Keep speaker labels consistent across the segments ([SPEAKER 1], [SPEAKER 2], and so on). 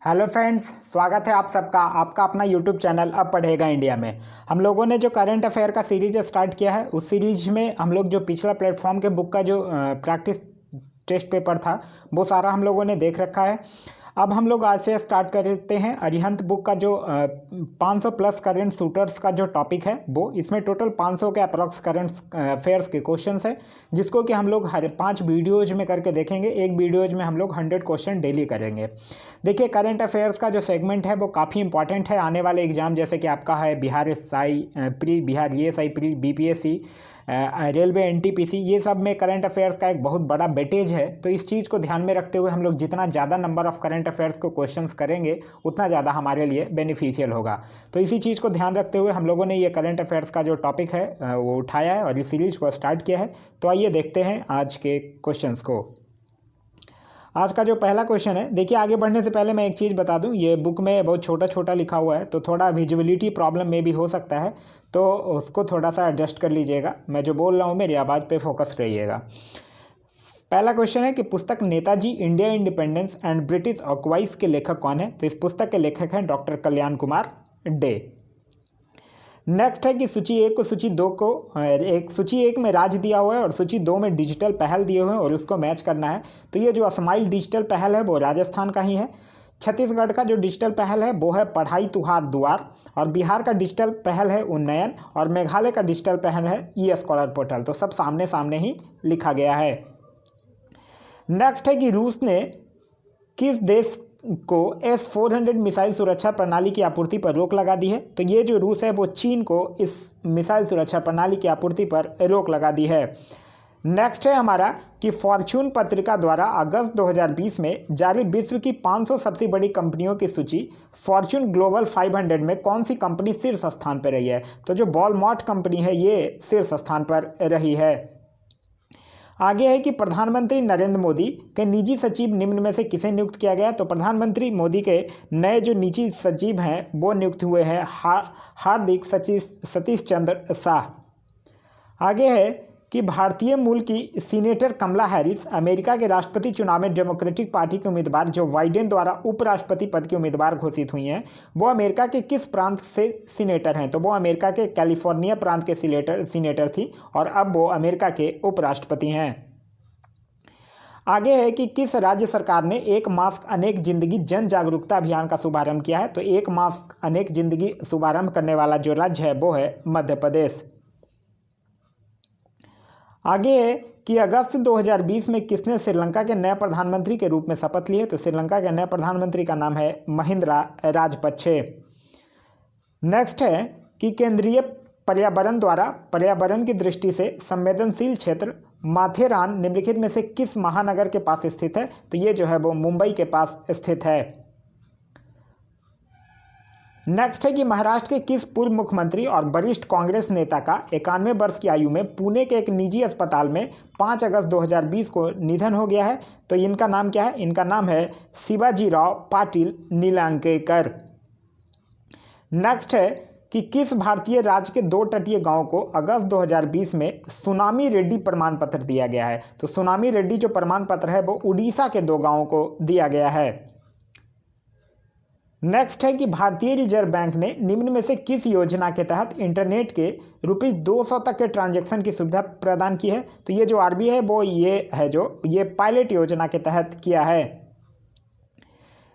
[SPEAKER 1] Hello friends, स्वागत है आप सबका आपका अपना यूट्यूब चैनल अब पढ़ेगा इंडिया में। हम लोगों ने जो करंट अफेयर का सीरीज स्टार्ट किया है, उस सीरीज में हम लोग जो पिछला प्लेटफॉर्म के बुक का जो प्रैक्टिस टेस्ट पेपर था वो सारा हम लोगों ने देख रखा है। अब हम लोग आज से स्टार्ट करते हैं अरिहंत बुक का जो 500 प्लस करंट शूटर्स का जो टॉपिक है वो। इसमें टोटल 500 के अप्रॉक्स करंट अफेयर्स के क्वेश्चंस है, जिसको कि हम लोग हर 5 वीडियोज में करके देखेंगे। एक वीडियोज में हम लोग 100 क्वेश्चन डेली करेंगे। देखिए, करंट अफेयर्स का जो सेगमेंट है वो काफ़ी इंपॉर्टेंट है आने वाले एग्जाम, जैसे कि आपका है Bihar SI pre, Bihar ESI pre, BPSC, railway NTPC, ये सब में करंट अफेयर्स का एक बहुत बड़ा वेटेज है। तो इस चीज़ को ध्यान में रखते हुए हम लोग जितना ज़्यादा नंबर ऑफ करंट अफेयर्स को क्वेश्चंस करेंगे उतना ज़्यादा हमारे लिए बेनिफिशियल होगा। तो इसी चीज़ को ध्यान रखते हुए हम लोगों ने ये करंट अफेयर्स का जो टॉपिक है वो उठाया है और इस सीरीज को स्टार्ट किया है। तो आइए देखते हैं आज के क्वेश्चंस को। आज का जो पहला क्वेश्चन है, देखिए आगे बढ़ने से पहले मैं एक चीज़ बता दूं, ये बुक में बहुत छोटा छोटा लिखा हुआ है तो थोड़ा विजुअलिटी प्रॉब्लम में भी हो सकता है, तो उसको थोड़ा सा एडजस्ट कर लीजिएगा। मैं जो बोल रहा हूँ मेरी आवाज़ पे फोकस रहिएगा। पहला क्वेश्चन है कि पुस्तक Netaji India independence and British ऑक्वाइस के लेखक कौन है? तो इस पुस्तक के लेखक हैं डॉक्टर कल्याण कुमार डे। नेक्स्ट है कि सूची एक को सूची दो को सूची एक में राज्य दिया हुआ है और सूची दो में डिजिटल पहल दिए हुए हैं और उसको मैच करना है। तो ये जो स्माइल डिजिटल पहल है वो राजस्थान का ही है। छत्तीसगढ़ का जो डिजिटल पहल है वो है पढ़ाई तुहार दुआर, और बिहार का डिजिटल पहल है उन्नयन, और मेघालय का डिजिटल पहल है ई स्कॉलर पोर्टल। तो सब सामने सामने ही लिखा गया है। नेक्स्ट है कि रूस ने किस देश को S-400 मिसाइल सुरक्षा प्रणाली की आपूर्ति पर रोक लगा दी है? तो ये जो रूस है वो चीन को इस मिसाइल सुरक्षा प्रणाली की आपूर्ति पर रोक लगा दी है। नेक्स्ट है हमारा कि फॉर्च्यून पत्रिका द्वारा अगस्त 2020 में जारी विश्व की 500 सबसे बड़ी कंपनियों की सूची फॉर्च्यून ग्लोबल 500 में कौन सी कंपनी शीर्ष स्थान पर रही है? तो जो वॉलमार्ट कंपनी है ये शीर्ष स्थान पर रही है। आगे है कि प्रधानमंत्री नरेंद्र मोदी के निजी सचिव निम्न में से किसे नियुक्त किया गया? तो प्रधानमंत्री मोदी के नए जो निजी सचिव हैं वो नियुक्त हुए हैं हार्दिक सतीश चंद्र शाह। आगे है कि भारतीय मूल की सीनेटर कमला हैरिस अमेरिका के राष्ट्रपति चुनाव में डेमोक्रेटिक पार्टी के उम्मीदवार जो बाइडेन द्वारा उपराष्ट्रपति पद की उम्मीदवार घोषित हुई हैं, वो अमेरिका के किस प्रांत से सीनेटर हैं? तो वो अमेरिका के कैलिफोर्निया प्रांत के सीनेटर थी और अब वो अमेरिका के उपराष्ट्रपति हैं। आगे है कि किस राज्य सरकार ने एक मास्क अनेक जिंदगी जन जागरूकता अभियान का शुभारंभ किया है? तो एक मास्क अनेक जिंदगी शुभारंभ करने वाला जो राज्य है वो है मध्य प्रदेश। आगे है कि अगस्त 2020 में किसने श्रीलंका के नए प्रधानमंत्री के रूप में शपथ ली है? तो श्रीलंका के नए प्रधानमंत्री का नाम है महिंद्रा राजपक्षे। नेक्स्ट है कि केंद्रीय पर्यावरण द्वारा पर्यावरण की दृष्टि से संवेदनशील क्षेत्र माथेरान निम्नलिखित में से किस महानगर के पास स्थित है? तो ये जो है वो मुंबई के पास स्थित है। नेक्स्ट है कि महाराष्ट्र के किस पूर्व मुख्यमंत्री और वरिष्ठ कांग्रेस नेता का 91 वर्ष की आयु में पुणे के एक निजी अस्पताल में 5 अगस्त 2020 को निधन हो गया है? तो इनका नाम क्या है? इनका नाम है शिवाजीराव पाटिल नीलांकेकर। नेक्स्ट है कि किस भारतीय राज्य के 2 तटीय गांव को अगस्त 2020 में सुनामी रेड्डी प्रमाण पत्र दिया गया है? तो सुनामी रेड्डी जो प्रमाण पत्र है वो उड़ीसा के 2 गांवों को दिया गया है। नेक्स्ट है कि भारतीय रिजर्व बैंक ने निम्न में से किस योजना के तहत इंटरनेट के ₹200 तक के ट्रांजैक्शन की सुविधा प्रदान की है? तो ये जो आरबीआई है वो ये पायलट योजना के तहत किया है।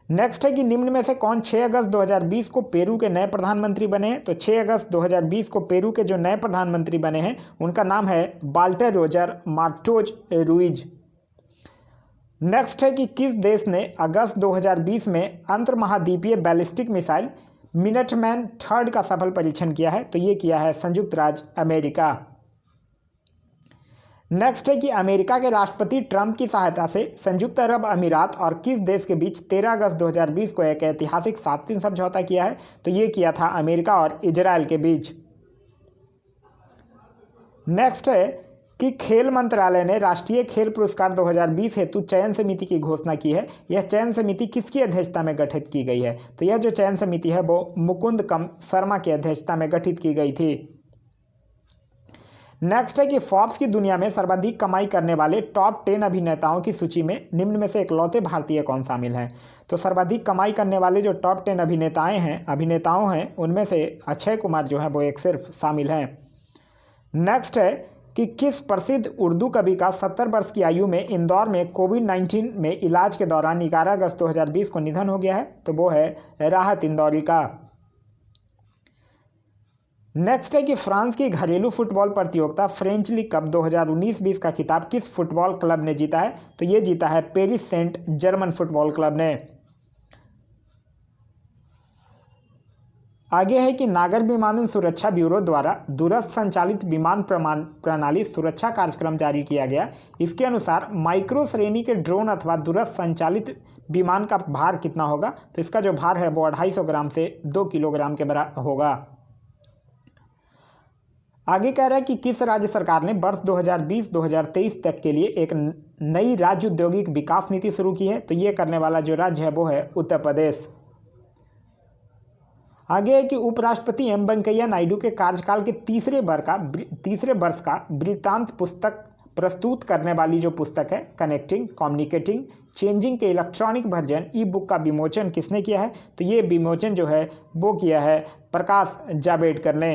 [SPEAKER 1] नेक्स्ट है कि निम्न में से कौन 6 अगस्त 2020 को पेरू के नए प्रधानमंत्री बने हैं? तो 6 अगस्त 2020 को पेरू के जो नए प्रधानमंत्री बने हैं उनका नाम है वाल्टर रोजर मार्टोज रुइज। नेक्स्ट है कि किस देश ने अगस्त 2020 में अंतर्महाद्वीपीय बैलिस्टिक मिसाइल मिनटमैन 3 का सफल परीक्षण किया है? तो ये किया है संयुक्त राज्य अमेरिका। नेक्स्ट है कि अमेरिका के राष्ट्रपति ट्रंप की सहायता से संयुक्त अरब अमीरात और किस देश के बीच 13 अगस्त 2020 को एक ऐतिहासिक 7-3 समझौता किया है? तो ये किया था अमेरिका और इजराइल के बीच। नेक्स्ट है कि खेल मंत्रालय ने राष्ट्रीय खेल पुरस्कार 2020 हेतु चयन समिति की घोषणा की है। यह चयन समिति किसकी अध्यक्षता में गठित की गई है? तो यह जो चयन समिति है वो मुकुंद शर्मा की अध्यक्षता में गठित की गई थी। नेक्स्ट है कि फोर्ब्स की दुनिया में सर्वाधिक कमाई करने वाले टॉप 10 अभिनेताओं की सूची में निम्न में से इकलौते भारतीय कौन शामिल हैं। तो सर्वाधिक कमाई करने वाले जो टॉप 10 अभिनेताओं हैं उनमें से अक्षय कुमार जो है वो एक सिर्फ शामिल हैं। नेक्स्ट है कि किस प्रसिद्ध उर्दू कवि का 70 वर्ष की आयु में इंदौर में कोविड-19 में इलाज के दौरान 11 अगस्त 2020 को निधन हो गया है। तो वो है राहत इंदौरी का। नेक्स्ट है कि फ्रांस की घरेलू फुटबॉल प्रतियोगिता फ्रेंच लीग कप 2019-20 का खिताब किस फुटबॉल क्लब ने जीता है। तो ये जीता है Paris Saint Germain football club ने। आगे है कि नागर विमानन सुरक्षा ब्यूरो द्वारा दूरस्थ संचालित विमान प्रणाली सुरक्षा कार्यक्रम जारी किया गया। इसके अनुसार माइक्रो श्रेणी के ड्रोन अथवा दूरस्थ संचालित विमान का भार कितना होगा। तो इसका जो भार है वो 250 ग्राम से 2 किलोग्राम के बराबर होगा। आगे कह रहा है कि किस राज्य सरकार ने वर्ष 2020-2023 तक के लिए एक नई राज्य औद्योगिक विकास नीति शुरू की है। तो ये करने वाला जो राज्य है वो है उत्तर प्रदेश। आगे है कि उपराष्ट्रपति एम वेंकैया नायडू के कार्यकाल के तीसरे वर्ष का वृत्तांत पुस्तक प्रस्तुत करने वाली जो पुस्तक है कनेक्टिंग कम्युनिकेटिंग चेंजिंग के इलेक्ट्रॉनिक वर्जन ई बुक का विमोचन किसने किया है। तो ये विमोचन जो है वो किया है प्रकाश जावड़ेकर ने।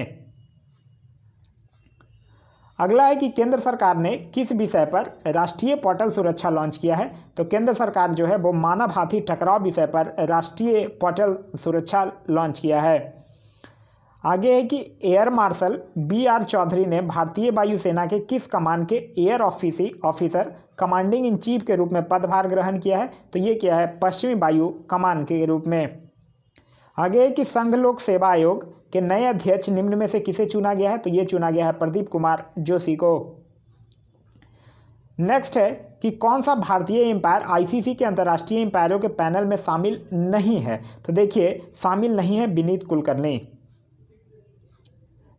[SPEAKER 1] अगला है कि केंद्र सरकार ने किस विषय पर राष्ट्रीय पोर्टल सुरक्षा लॉन्च किया है। तो केंद्र सरकार जो है वो मानव हाथी टकराव विषय पर राष्ट्रीय पोर्टल सुरक्षा लॉन्च किया है। आगे है कि एयर मार्शल BR चौधरी ने भारतीय वायुसेना के किस कमान के air officer commanding in chief के रूप में पदभार ग्रहण किया है। तो ये किया है पश्चिमी वायु कमान के रूप में। आगे है कि संघ लोक सेवा आयोग के नए अध्यक्ष निम्न में से किसे चुना गया है। तो ये चुना गया है प्रदीप कुमार जोशी को। नेक्स्ट है कि कौन सा भारतीय एम्पायर ICC के अंतर्राष्ट्रीय एम्पायरों के पैनल में शामिल नहीं है। तो देखिए शामिल नहीं है विनीत कुलकर्णी।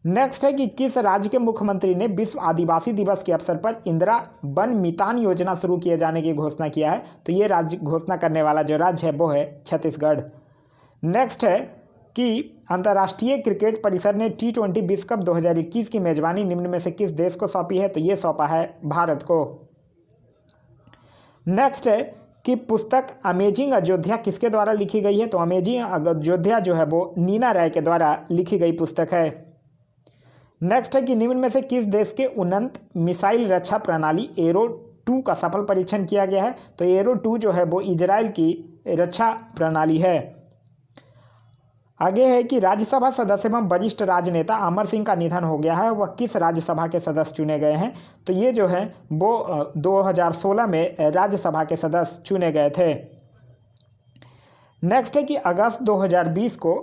[SPEAKER 1] नेक्स्ट है कि किस राज्य के मुख्यमंत्री ने विश्व आदिवासी दिवस के अवसर पर इंदिरा वन मितान योजना शुरू किए जाने की घोषणा किया है। तो ये राज्य घोषणा करने वाला जो राज्य है वो है छत्तीसगढ़। नेक्स्ट है कि अंतर्राष्ट्रीय क्रिकेट परिषद ने T20 विश्व कप 2021 की मेजबानी निम्न में से किस देश को सौंपी है। तो ये सौंपा है भारत को। नेक्स्ट है कि पुस्तक अमेजिंग अयोध्या किसके द्वारा लिखी गई है। तो अमेजिंग अयोध्या जो है वो नीना राय के द्वारा लिखी गई पुस्तक है। नेक्स्ट है कि निम्न में से किस देश के उन्नत मिसाइल रक्षा प्रणाली एरो 2 का सफल परीक्षण किया गया है। तो एरो 2 जो है वो इजराइल की रक्षा प्रणाली है। आगे है कि राज्यसभा सदस्य एवं वरिष्ठ राजनेता अमर सिंह का निधन हो गया है। वह किस राज्यसभा के सदस्य चुने गए हैं। तो ये जो है वो 2016 में राज्यसभा के सदस्य चुने गए थे। नेक्स्ट है कि अगस्त 2020 को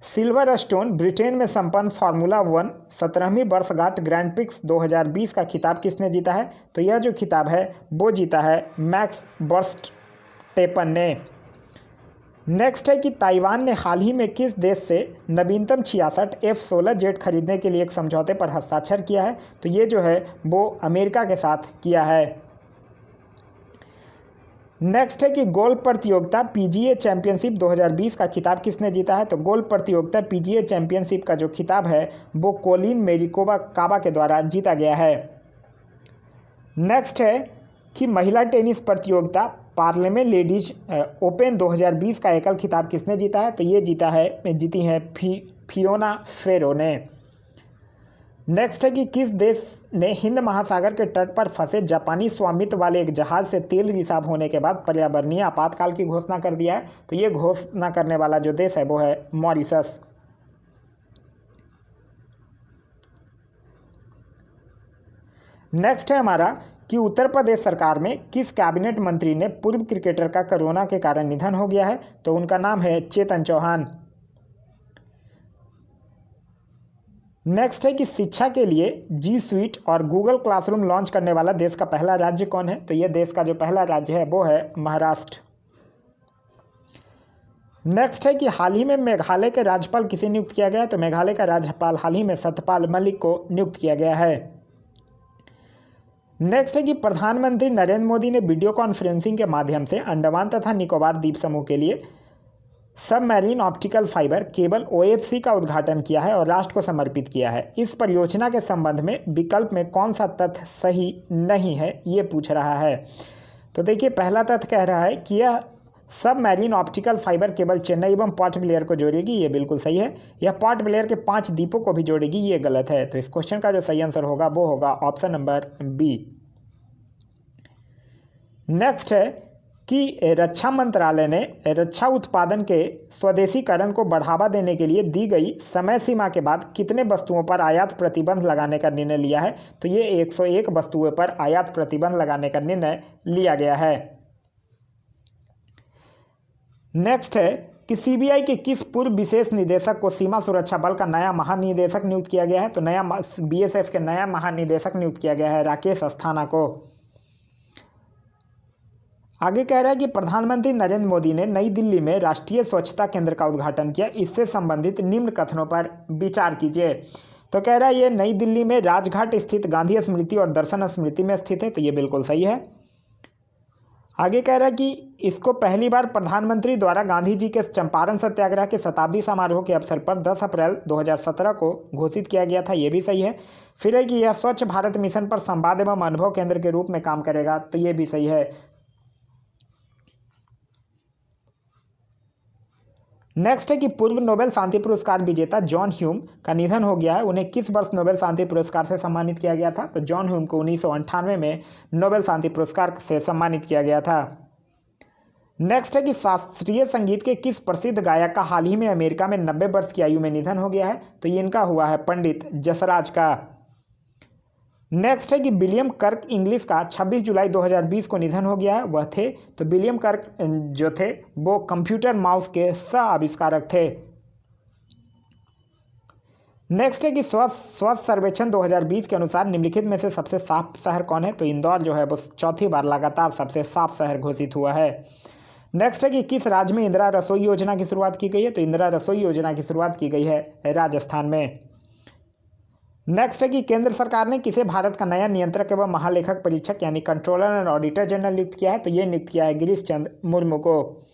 [SPEAKER 1] सिल्वर स्टोन ब्रिटेन में संपन्न फार्मूला 1 17वीं वर्षगांठ ग्रैंड प्रिक्स 2020 का खिताब किसने जीता है। तो यह जो खिताब है वो जीता है मैक्स वर्स्टैपेन ने। नेक्स्ट है कि ताइवान ने हाल ही में किस देश से नवीनतम 66 F-16 जेट खरीदने के लिए एक समझौते पर हस्ताक्षर किया है। तो ये जो है वो अमेरिका के साथ किया है। नेक्स्ट है कि गोल्फ प्रतियोगिता PGA चैंपियनशिप 2020 का खिताब किसने जीता है। तो गोल्फ प्रतियोगिता PGA चैंपियनशिप का जो खिताब है वो कोलिन मेरिकोवा के द्वारा जीता गया है। नेक्स्ट है कि महिला टेनिस प्रतियोगिता पार्लियामेंट लेडीज ओपन 2020 का एकल खिताब किसने जीता है। तो ये जीती हैं फियोना फेरो ने। नेक्स्ट है कि किस देश ने हिंद महासागर के तट पर फंसे जापानी स्वामित्व वाले एक जहाज से तेल रिसाव होने के बाद पर्यावरणीय आपातकाल की घोषणा कर दिया है। तो ये घोषणा करने वाला जो देश है वो है मॉरिशस। नेक्स्ट है हमारा कि उत्तर प्रदेश सरकार में किस कैबिनेट मंत्री ने पूर्व क्रिकेटर का कोरोना के कारण निधन हो गया है। तो उनका नाम है चेतन चौहान। नेक्स्ट है कि शिक्षा के लिए G Suite और गूगल क्लासरूम लॉन्च करने वाला देश का पहला राज्य कौन है। तो यह देश का जो पहला राज्य है वो है महाराष्ट्र। नेक्स्ट है कि हाल ही में मेघालय के राज्यपाल किसे नियुक्त किया गया। तो मेघालय का राज्यपाल हाल ही में सत्यपाल मलिक को नियुक्त किया गया है। नेक्स्ट है कि प्रधानमंत्री नरेंद्र मोदी ने वीडियो कॉन्फ्रेंसिंग के माध्यम से अंडमान तथा निकोबार द्वीप समूह के लिए submarine optical fibre cable OFC का उद्घाटन किया है और राष्ट्र को समर्पित किया है। इस परियोजना के संबंध में विकल्प में कौन सा तथ्य सही नहीं है, ये पूछ रहा है। तो देखिए, पहला तथ्य कह रहा है कि यह submarine optical fibre cable Chennai एवं पोर्ट ब्लेयर को जोड़ेगी, ये बिल्कुल सही है। यह पोर्ट ब्लेयर के 5 द्वीपों को भी जोड़ेगी, ये गलत है। तो इस क्वेश्चन का जो सही आंसर होगा वो होगा ऑप्शन नंबर बी। नेक्स्ट है कि रक्षा मंत्रालय ने रक्षा उत्पादन के स्वदेशीकरण को बढ़ावा देने के लिए दी गई समय सीमा के बाद कितने वस्तुओं पर आयात प्रतिबंध लगाने का निर्णय लिया है। तो ये 101 वस्तुओं पर आयात प्रतिबंध लगाने का निर्णय लिया गया है। नेक्स्ट है कि CBI के किस पूर्व विशेष निदेशक को सीमा सुरक्षा बल का नया महानिदेशक नियुक्त किया गया है। तो BSF के नया महानिदेशक नियुक्त किया गया है राकेश अस्थाना को। आगे कह रहा है कि प्रधानमंत्री नरेंद्र मोदी ने नई दिल्ली में राष्ट्रीय स्वच्छता केंद्र का उद्घाटन किया, इससे संबंधित निम्न कथनों पर विचार कीजिए। तो कह रहा है ये नई दिल्ली में राजघाट स्थित गांधी स्मृति और दर्शन स्मृति में स्थित है, तो ये बिल्कुल सही है। आगे कह रहा है कि इसको पहली बार प्रधानमंत्री द्वारा गांधी जी के चंपारण सत्याग्रह के शताब्दी समारोह के अवसर पर 10 अप्रैल 2017 को घोषित किया गया था, ये भी सही है। फिर है कि यह स्वच्छ भारत मिशन पर संवाद एवं अनुभव केंद्र के रूप में काम करेगा, तो ये भी सही है। नेक्स्ट है कि पूर्व नोबेल शांति पुरस्कार विजेता जॉन ह्यूम का निधन हो गया है। उन्हें किस वर्ष नोबेल शांति पुरस्कार से सम्मानित किया गया था। तो जॉन ह्यूम को 1998 में नोबेल शांति पुरस्कार से सम्मानित किया गया था। नेक्स्ट है कि शास्त्रीय संगीत के किस प्रसिद्ध गायक का हाल ही में अमेरिका में 90 वर्ष की आयु में निधन हो गया है। तो ये इनका हुआ है पंडित जसराज का। नेक्स्ट है कि विलियम कर्क इंग्लिश का 26 जुलाई 2020 को निधन हो गया है। वह थे, तो विलियम कर्क जो थे वो कंप्यूटर माउस के सह आविष्कारक थे। नेक्स्ट है कि स्वच्छ सर्वेक्षण 2020 के अनुसार निम्नलिखित में से सबसे साफ शहर कौन है। तो इंदौर जो है वो चौथी बार लगातार सबसे साफ शहर घोषित हुआ है। नेक्स्ट है कि किस राज्य में इंदिरा रसोई योजना की शुरुआत की गई है। तो इंदिरा रसोई योजना की शुरुआत की गई है राजस्थान में। नेक्स्ट है कि केंद्र सरकार ने किसे भारत का नया नियंत्रक एवं महालेखक परीक्षक यानी कंट्रोलर एंड ऑडिटर जनरल नियुक्त किया है। तो ये नियुक्त किया है गिरीश चंद्र मुर्मू को।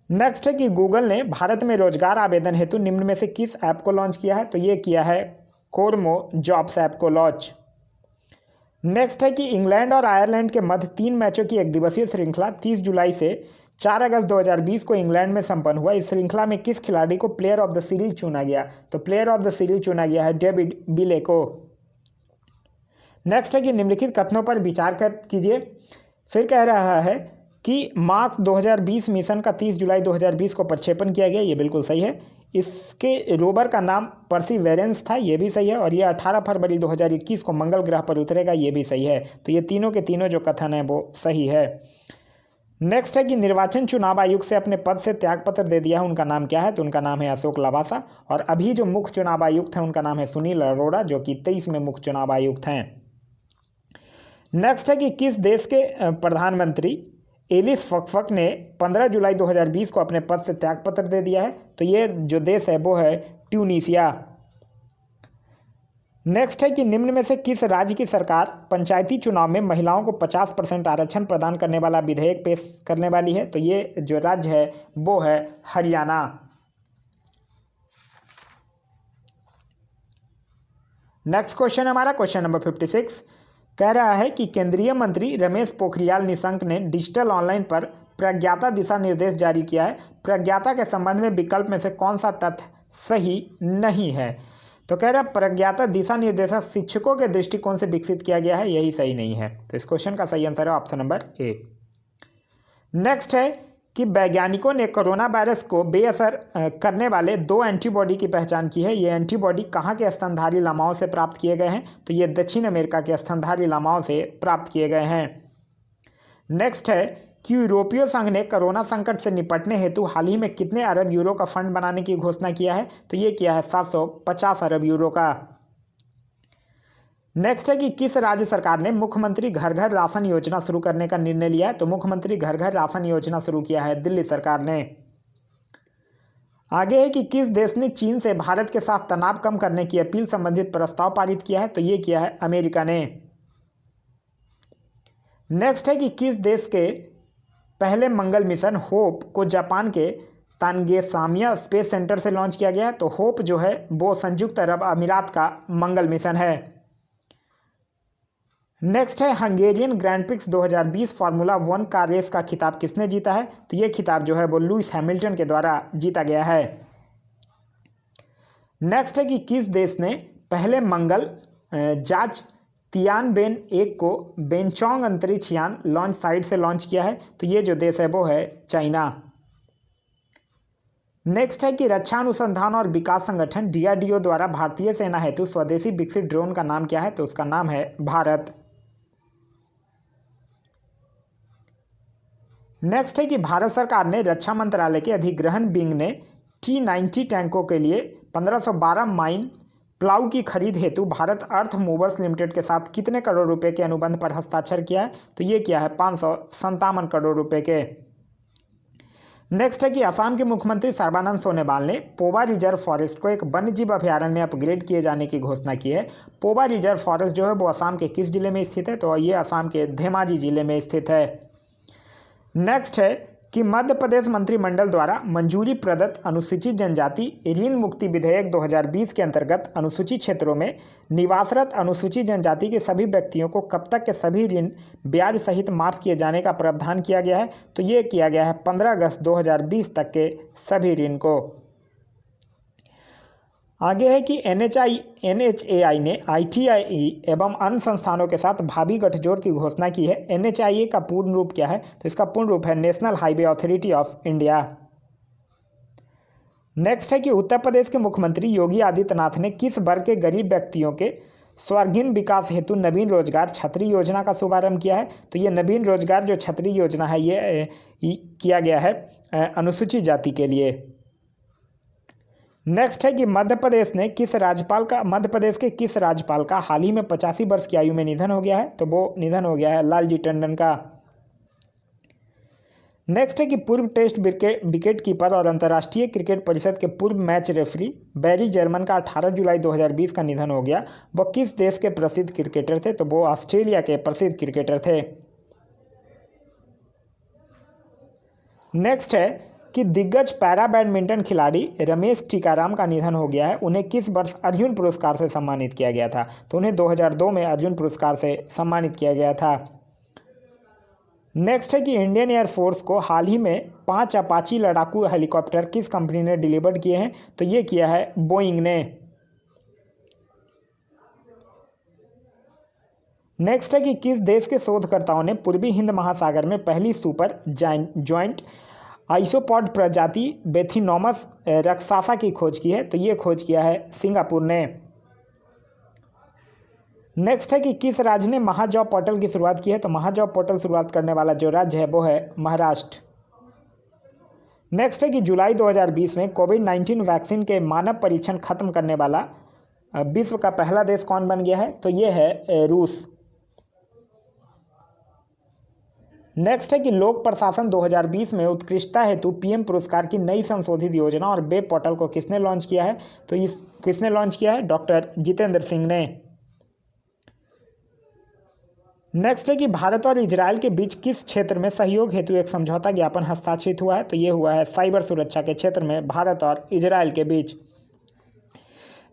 [SPEAKER 1] नेक्स्ट है कि गूगल ने भारत में रोजगार आवेदन हेतु निम्न में से किस ऐप को लॉन्च किया है। तो ये किया है कोरमो जॉब्स ऐप को लॉन्च। नेक्स्ट है कि इंग्लैंड और आयरलैंड के मध्य 3 मैचों की एक दिवसीय श्रृंखला 30 जुलाई से 4 अगस्त 2020 को इंग्लैंड में संपन्न हुआ। इस श्रृंखला में किस खिलाड़ी को प्लेयर ऑफ द सीरीज चुना गया। तो प्लेयर ऑफ द सीरीज चुना गया है डेविड विले को। नेक्स्ट है कि निम्नलिखित कथनों पर विचार कीजिए। फिर कह रहा है कि मार्स 2020 मिशन का 30 जुलाई 2020 को प्रक्षेपण किया गया, ये बिल्कुल सही है। इसके रोवर का नाम परसिवेरेंस था, ये भी सही है। और ये 18 फरवरी 2021 को मंगल ग्रह पर उतरेगा, ये भी सही है। तो ये तीनों के तीनों जो कथन है वो सही है। नेक्स्ट है कि निर्वाचन चुनाव आयुक्त से अपने पद से त्यागपत्र दे दिया है, उनका नाम क्या है। तो उनका नाम है अशोक लवासा। और अभी जो मुख्य चुनाव आयुक्त हैं उनका नाम है सुनील अरोड़ा, जो कि 23 में मुख्य चुनाव आयुक्त हैं। नेक्स्ट है कि किस देश के प्रधानमंत्री एलिस फकफक ने 15 जुलाई 2020 को अपने पद से त्यागपत्र दे दिया है। तो ये जो देश है वो है ट्यूनीशिया। नेक्स्ट है कि निम्न में से किस राज्य की सरकार पंचायती चुनाव में महिलाओं को 50% आरक्षण प्रदान करने वाला विधेयक पेश करने वाली है। तो ये जो राज्य है वो है हरियाणा। नेक्स्ट क्वेश्चन हमारा क्वेश्चन नंबर 56 कह रहा है कि केंद्रीय मंत्री रमेश पोखरियाल निशंक ने डिजिटल ऑनलाइन पर प्रज्ञाता दिशा निर्देश जारी किया है। प्रज्ञाता के संबंध में विकल्प में से कौन सा तथ्य सही नहीं है। तो कह रहा है प्रज्ञाता दिशा निर्देशक शिक्षकों के दृष्टिकोण से विकसित किया गया है, यही सही नहीं है। तो इस क्वेश्चन का सही आंसर है ऑप्शन नंबर ए। नेक्स्ट है कि वैज्ञानिकों ने कोरोना वायरस को बेअसर करने वाले 2 एंटीबॉडी की पहचान की है। ये एंटीबॉडी कहाँ के स्तनधारी लामाओं से प्राप्त किए गए हैं। तो ये दक्षिण अमेरिका के स्तनधारी लामाओं से प्राप्त किए गए हैं। नेक्स्ट है कि यूरोपीय संघ ने कोरोना संकट से निपटने हेतु हाल ही में कितने अरब यूरो का फंड बनाने की घोषणा किया है। तो ये किया है 750 अरब यूरो का। नेक्स्ट है कि किस राज्य सरकार ने मुख्यमंत्री घर घर राशन योजना शुरू करने का निर्णय लिया है। तो मुख्यमंत्री घर घर राशन योजना शुरू किया है दिल्ली सरकार ने। आगे है कि किस देश ने चीन से भारत के साथ तनाव कम करने की अपील संबंधित प्रस्ताव पारित किया है। तो ये किया है अमेरिका ने। नेक्स्ट है कि किस देश के पहले मंगल मिशन होप को जापान के तानगेसामिया स्पेस सेंटर से लॉन्च किया गया है। तो होप जो है वो संयुक्त अरब अमीरात का मंगल मिशन है। नेक्स्ट है Hungarian Grand Prix 2020 formula 1 car race का खिताब किसने जीता है? तो ये खिताब जो है वो लुइस हैमिल्टन के द्वारा जीता गया है। नेक्स्ट है कि किस देश ने पहले मंगल जांच तियानबेन 1 को बेंचोंग अंतरिक्ष यान लॉन्च साइट से लॉन्च किया है? तो ये जो देश है वो है चाइना। नेक्स्ट है कि रक्षा अनुसंधान और विकास संगठन DRDO द्वारा भारतीय सेना हेतु स्वदेशी विकसित ड्रोन का नाम क्या है? तो उसका नाम है भारत। नेक्स्ट है कि भारत सरकार ने रक्षा मंत्रालय के अधिग्रहण विंग ने T-90 टैंकों के लिए 1512 माइन प्लाऊ की खरीद हेतु भारत अर्थ मूवर्स लिमिटेड के साथ कितने करोड़ रुपए के अनुबंध पर हस्ताक्षर किया है? तो ये किया है 557 करोड़ रुपए के। नेक्स्ट है कि असम के मुख्यमंत्री सर्बानंद सोनोवाल ने पोवा रिजर्व फॉरेस्ट को एक वन्यजीव अभयारण्य में अपग्रेड किए जाने की घोषणा की है। पोवा रिजर्व फॉरेस्ट जो है वो असम के किस जिले में स्थित है? तो ये असम के धेमाजी जिले में स्थित है। नेक्स्ट है कि मध्य प्रदेश मंत्रिमंडल द्वारा मंजूरी प्रदत्त अनुसूचित जनजाति ऋण मुक्ति विधेयक 2020 के अंतर्गत अनुसूचित क्षेत्रों में निवासरत अनुसूचित जनजाति के सभी व्यक्तियों को कब तक के सभी ऋण ब्याज सहित माफ किए जाने का प्रावधान किया गया है? तो ये किया गया है 15 अगस्त 2020 तक के सभी ऋण को। आगे है कि NHAI ने ITI एवं अन्य संस्थानों के साथ भावी गठजोड़ की घोषणा की है। NHAI का पूर्ण रूप क्या है? तो इसका पूर्ण रूप है national highway authority of India. Next है कि उत्तर प्रदेश के मुख्यमंत्री योगी आदित्यनाथ ने किस वर्ग के गरीब व्यक्तियों के स्वर्गीय विकास हेतु नवीन रोजगार छतरी योजना का शुभारंभ किया है? तो ये नवीन रोजगार जो छतरी योजना है ये किया गया है अनुसूचित जाति के लिए। नेक्स्ट है कि मध्य प्रदेश के किस राज्यपाल का हाल ही में 85 वर्ष की आयु में निधन हो गया है? तो वो निधन हो गया है लालजी टंडन का। नेक्स्ट है कि पूर्व टेस्ट विकेट कीपर और अंतर्राष्ट्रीय क्रिकेट परिषद के पूर्व मैच रेफरी बैरी जर्मन का 18 जुलाई 2020 का निधन हो गया। वो किस देश के प्रसिद्ध क्रिकेटर थे? तो वो ऑस्ट्रेलिया के प्रसिद्ध क्रिकेटर थे। नेक्स्ट है कि दिग्गज पैरा बैडमिंटन खिलाड़ी रमेश टीकाराम का निधन हो गया है। उन्हें किस वर्ष अर्जुन पुरस्कार से सम्मानित किया गया था? तो उन्हें 2002 में अर्जुन पुरस्कार से सम्मानित किया गया था। नेक्स्ट है कि इंडियन एयरफोर्स को हाल ही में 5 अपाची लड़ाकू हेलीकॉप्टर किस कंपनी ने डिलीवर्ड किए हैं? तो ये किया है बोइंग ने। नेक्स्ट है कि किस देश के शोधकर्ताओं ने पूर्वी हिंद महासागर में पहली सुपर जॉइंट आइसोपॉड प्रजाति बेथिनोमस रक्सासा की खोज की है? तो ये खोज किया है सिंगापुर ने। नेक्स्ट है कि किस राज्य ने महाजॉब पोर्टल की शुरुआत की है? तो महाजॉब पोर्टल शुरुआत करने वाला जो राज्य है वो है महाराष्ट्र। नेक्स्ट है कि जुलाई 2020 में कोविड-19 वैक्सीन के मानव परीक्षण खत्म करने वाला विश्व का पहला देश कौन बन गया है? तो ये है रूस। नेक्स्ट है कि लोक प्रशासन 2020 में उत्कृष्टता हेतु PM पुरस्कार की नई संशोधित योजना और वेब पोर्टल को किसने लॉन्च किया है? तो किसने लॉन्च किया है? डॉक्टर जितेंद्र सिंह ने। नेक्स्ट है कि भारत और इजरायल के बीच किस क्षेत्र में सहयोग हेतु एक समझौता ज्ञापन हस्ताक्षरित हुआ है? तो ये हुआ है साइबर सुरक्षा के क्षेत्र में भारत और इजरायल के बीच।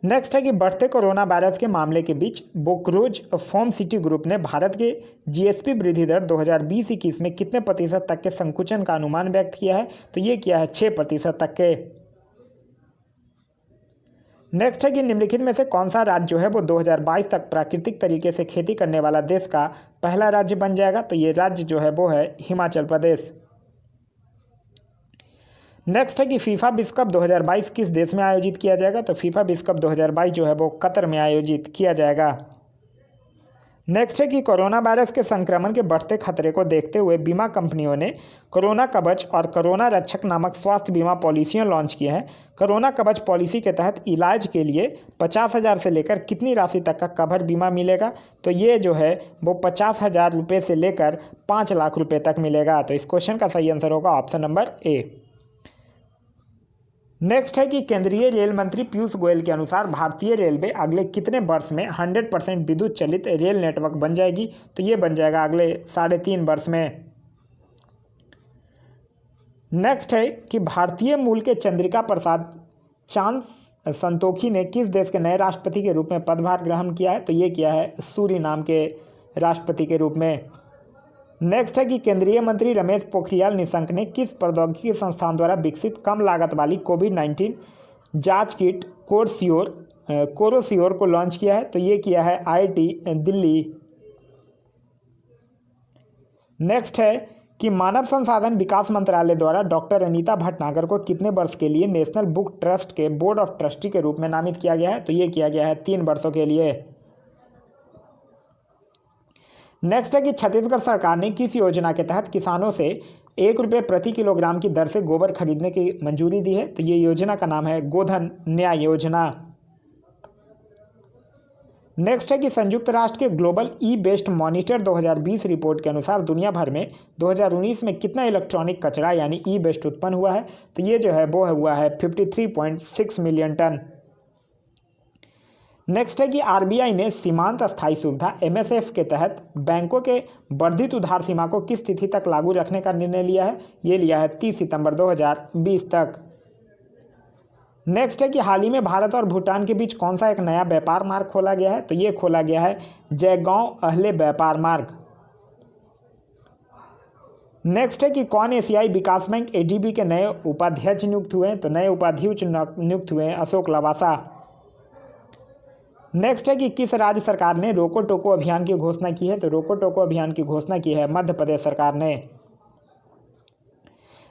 [SPEAKER 1] नेक्स्ट है कि बढ़ते कोरोना वायरस के मामले के बीच बोक्रोज फोम सिटी ग्रुप ने भारत के GSP वृद्धि दर 2020-21 में कितने प्रतिशत तक के संकुचन का अनुमान व्यक्त किया है? तो ये किया है 6% तक के। नेक्स्ट है कि निम्नलिखित में से कौन सा राज्य जो है वो 2022 तक प्राकृतिक तरीके से खेती करने वाला देश का पहला राज्य बन जाएगा? तो ये राज्य जो है वो है हिमाचल प्रदेश। नेक्स्ट है कि फीफा विश्व कप 2022 किस देश में आयोजित किया जाएगा? तो फीफा विश्व कप 2022 जो है वो कतर में आयोजित किया जाएगा। नेक्स्ट है कि कोरोना वायरस के संक्रमण के बढ़ते खतरे को देखते हुए बीमा कंपनियों ने कोरोना कवच और कोरोना रक्षक नामक स्वास्थ्य बीमा पॉलिसियां लॉन्च की हैं। कोरोना कवच पॉलिसी के तहत इलाज के लिए 50,000 से लेकर कितनी राशि तक का कवर बीमा मिलेगा? तो ये जो है वो 50,000 रुपये से लेकर 5 लाख रुपये तक मिलेगा। तो इस क्वेश्चन का सही आंसर होगा ऑप्शन नंबर A। नेक्स्ट है कि केंद्रीय रेल मंत्री पीयूष गोयल के अनुसार भारतीय रेलवे अगले कितने वर्ष में 100% विद्युत चलित रेल नेटवर्क बन जाएगी? तो ये बन जाएगा अगले 3.5 वर्ष में। नेक्स्ट है कि भारतीय मूल के चंद्रिका प्रसाद चांद संतोखी ने किस देश के नए राष्ट्रपति के रूप में पदभार ग्रहण किया है? तो ये किया है सूरीनाम के राष्ट्रपति के रूप में। नेक्स्ट है कि केंद्रीय मंत्री रमेश पोखरियाल निशंक ने किस प्रौद्योगिकी संस्थान द्वारा विकसित कम लागत वाली कोविड-19 जांच किट कोरोसियोर को लॉन्च किया है? तो ये किया है IIT दिल्ली। नेक्स्ट है कि मानव संसाधन विकास मंत्रालय द्वारा डॉक्टर अनीता भटनागर को कितने वर्ष के लिए नेशनल बुक ट्रस्ट के बोर्ड ऑफ ट्रस्टी के रूप में नामित किया गया है? तो ये किया गया है 3 वर्षों के लिए। नेक्स्ट है कि छत्तीसगढ़ सरकार ने किस योजना के तहत किसानों से ₹1 प्रति किलोग्राम की दर से गोबर खरीदने की मंजूरी दी है? तो ये योजना का नाम है गोधन न्याय योजना। नेक्स्ट है कि संयुक्त राष्ट्र के global e waste monitor 2020 report के अनुसार दुनिया भर में 2019 में कितना इलेक्ट्रॉनिक कचरा यानी ई वेस्ट उत्पन्न हुआ है? तो ये जो है वो हुआ है 53.6 मिलियन टन। नेक्स्ट है कि RBI ने सीमांत स्थायी सुविधा MSF के तहत बैंकों के वर्धित उधार सीमा को किस तिथि तक लागू रखने का निर्णय लिया है? ये लिया है 30 सितंबर 2020 तक। नेक्स्ट है कि हाल ही में भारत और भूटान के बीच कौन सा एक नया व्यापार मार्ग खोला गया है? तो ये खोला गया है जयगांव अहले व्यापार मार्ग। नेक्स्ट है कि कौन एशियाई विकास बैंक ADB के नए उपाध्यक्ष नियुक्त हुए हैं? तो नए उपाध्यक्ष नियुक्त हुए हैं अशोक लवासा। नेक्स्ट है कि किस राज्य सरकार ने रोको टोको अभियान की घोषणा की है? तो रोको टोको अभियान की घोषणा की है मध्य प्रदेश सरकार ने।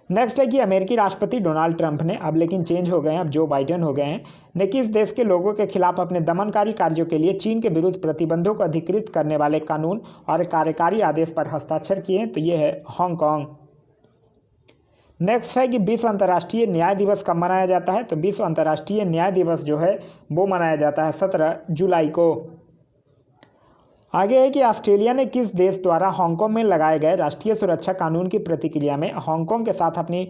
[SPEAKER 1] नेक्स्ट है कि अमेरिकी राष्ट्रपति डोनाल्ड ट्रंप ने, अब लेकिन चेंज हो गए हैं, अब जो बाइडेन हो गए हैं, ने किस देश के लोगों के खिलाफ अपने दमनकारी कार्यों के लिए चीन के विरुद्ध प्रतिबंधों को अधिकृत करने वाले कानून और कार्यकारी आदेश पर हस्ताक्षर किए हैं? तो ये है हांगकांग। नेक्स्ट है कि विश्व अंतर्राष्ट्रीय न्याय दिवस कब मनाया जाता है? तो विश्व अंतर्राष्ट्रीय न्याय दिवस जो है वो मनाया जाता है 17 जुलाई को। आगे है कि ऑस्ट्रेलिया ने किस देश द्वारा हांगकांग में लगाए गए राष्ट्रीय सुरक्षा कानून की प्रतिक्रिया में हांगकांग के साथ अपनी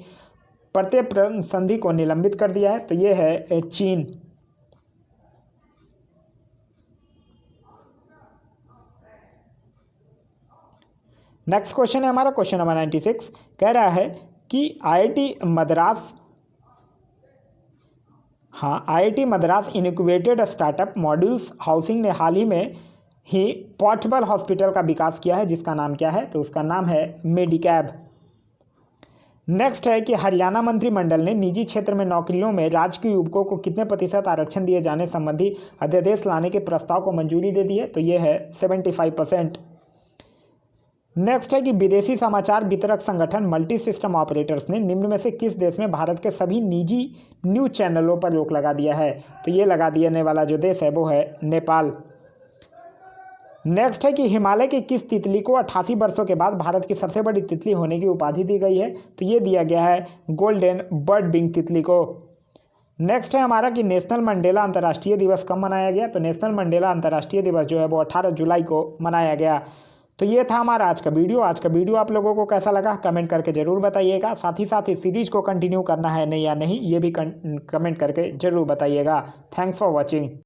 [SPEAKER 1] प्रत्यय संधि को निलंबित कर दिया है? तो ये है चीन। नेक्स्ट क्वेश्चन है हमारा क्वेश्चन नंबर 96, कह रहा है कि IIT Madras incubated startup modules housing ने हाल ही में ही पोर्टेबल हॉस्पिटल का विकास किया है, जिसका नाम क्या है? तो उसका नाम है मेडिकैब। नेक्स्ट है कि हरियाणा मंत्रिमंडल ने निजी क्षेत्र में नौकरियों में राजकीय युवकों को कितने प्रतिशत आरक्षण दिए जाने संबंधी अध्यादेश लाने के प्रस्ताव को मंजूरी दे दी है? तो ये है 75%। नेक्स्ट है कि विदेशी समाचार वितरक संगठन मल्टी सिस्टम ऑपरेटर्स ने निम्न में से किस देश में भारत के सभी निजी न्यूज चैनलों पर रोक लगा दिया है? तो ये लगा देने वाला जो देश है वो है नेपाल। नेक्स्ट है कि हिमालय की किस तितली को 88 वर्षों के बाद भारत की सबसे बड़ी तितली होने की उपाधि दी गई है? तो ये दिया गया है गोल्डन बर्ड विंग तितली को। नेक्स्ट है हमारा कि नेशनल मंडेला अंतर्राष्ट्रीय दिवस कब मनाया गया? तो नेशनल मंडेला अंतर्राष्ट्रीय दिवस जो है वो 18 जुलाई को मनाया गया। तो ये था हमारा आज का वीडियो आप लोगों को कैसा लगा कमेंट करके ज़रूर बताइएगा। साथ ही इस सीरीज़ को कंटिन्यू करना है नहीं या नहीं ये भी कमेंट करके ज़रूर बताइएगा। Thanks for watching.